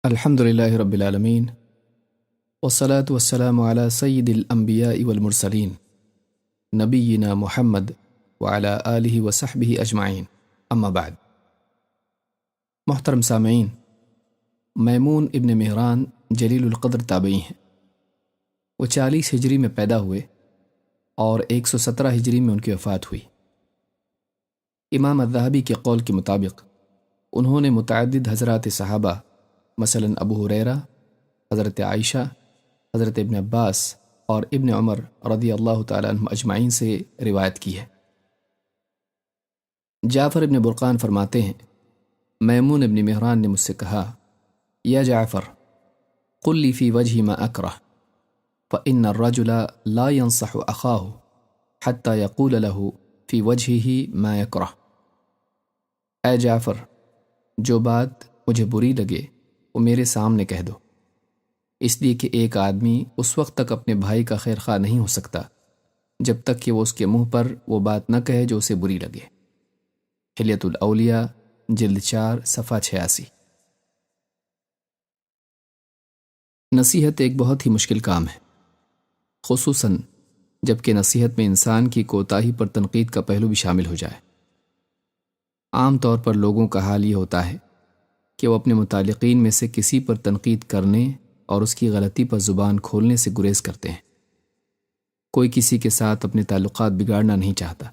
الحمد للہ رب العالمین والصلاة والسلام علی سید الانبیاء والمرسلین نبینا محمد وعلی آلہ وصحبہ اجمعین، اما بعد۔ محترم سامعین، میمون ابن مہران جلیل القدر تابعی ہیں۔ وہ 40 ہجری میں پیدا ہوئے اور 117 ہجری میں ان کی وفات ہوئی۔ امام الذہبی کے قول کے مطابق انہوں نے متعدد حضرات صحابہ مثلا ابو ہریرہ، حضرت عائشہ، حضرت ابن عباس اور ابن عمر رضی اللہ تعالیٰ عنہم اجمعین سے روایت کی ہے۔ جعفر ابن برقان فرماتے ہیں، میمون ابن مہران نے مجھ سے کہا، یا جعفر قل لی فی وجہ ما اکرہ فإن الرجل لا ينصح اخاہ حتی یقول له فی وجہہ ما یکرہ۔ اے جعفر، جو بات مجھے بری لگے وہ میرے سامنے کہہ دو، اس لیے کہ ایک آدمی اس وقت تک اپنے بھائی کا خیر خواہ نہیں ہو سکتا جب تک کہ وہ اس کے منہ پر وہ بات نہ کہے جو اسے بری لگے۔ حلیۃ الاولیاء جلد 4 صفحہ 86۔ نصیحت ایک بہت ہی مشکل کام ہے، خصوصاً جب کہ نصیحت میں انسان کی کوتاہی پر تنقید کا پہلو بھی شامل ہو جائے۔ عام طور پر لوگوں کا حال یہ ہوتا ہے کہ وہ اپنے متعلقین میں سے کسی پر تنقید کرنے اور اس کی غلطی پر زبان کھولنے سے گریز کرتے ہیں۔ کوئی کسی کے ساتھ اپنے تعلقات بگاڑنا نہیں چاہتا۔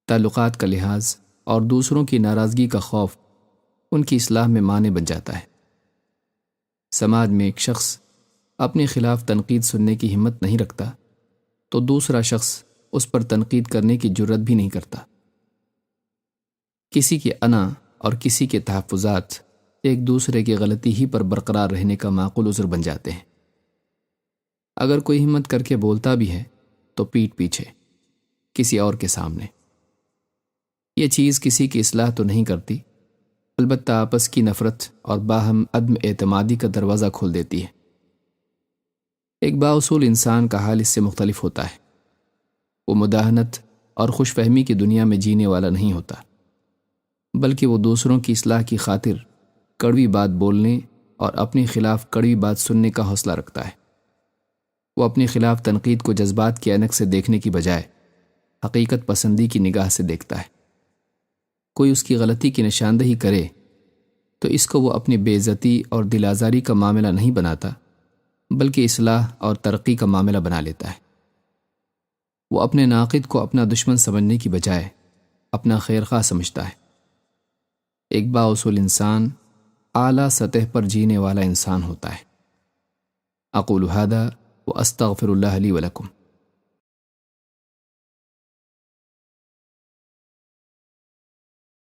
تعلقات کا لحاظ اور دوسروں کی ناراضگی کا خوف ان کی اصلاح میں مانع بن جاتا ہے۔ سماج میں ایک شخص اپنے خلاف تنقید سننے کی ہمت نہیں رکھتا تو دوسرا شخص اس پر تنقید کرنے کی جرات بھی نہیں کرتا۔ کسی کی انا اور کسی کے تحفظات ایک دوسرے کی غلطی ہی پر برقرار رہنے کا معقول عذر بن جاتے ہیں۔ اگر کوئی ہمت کر کے بولتا بھی ہے تو پیٹھ پیچھے، کسی اور کے سامنے۔ یہ چیز کسی کی اصلاح تو نہیں کرتی، البتہ آپس کی نفرت اور باہم عدم اعتمادی کا دروازہ کھول دیتی ہے۔ ایک بااصول انسان کا حال اس سے مختلف ہوتا ہے۔ وہ مداہنت اور خوش فہمی کی دنیا میں جینے والا نہیں ہوتا، بلکہ وہ دوسروں کی اصلاح کی خاطر کڑوی بات بولنے اور اپنے خلاف کڑوی بات سننے کا حوصلہ رکھتا ہے۔ وہ اپنے خلاف تنقید کو جذبات کی عینک سے دیکھنے کی بجائے حقیقت پسندی کی نگاہ سے دیکھتا ہے۔ کوئی اس کی غلطی کی نشاندہی کرے تو اس کو وہ اپنی بے عزتی اور دل آزاری کا معاملہ نہیں بناتا، بلکہ اصلاح اور ترقی کا معاملہ بنا لیتا ہے۔ وہ اپنے ناقد کو اپنا دشمن سمجھنے کی بجائے اپنا خیر خواہ سمجھتا ہے۔ ایک بااصول انسان اعلیٰ سطح پر جینے والا انسان ہوتا ہے۔ اقول ھذا واستغفر اللہ لی ولکم۔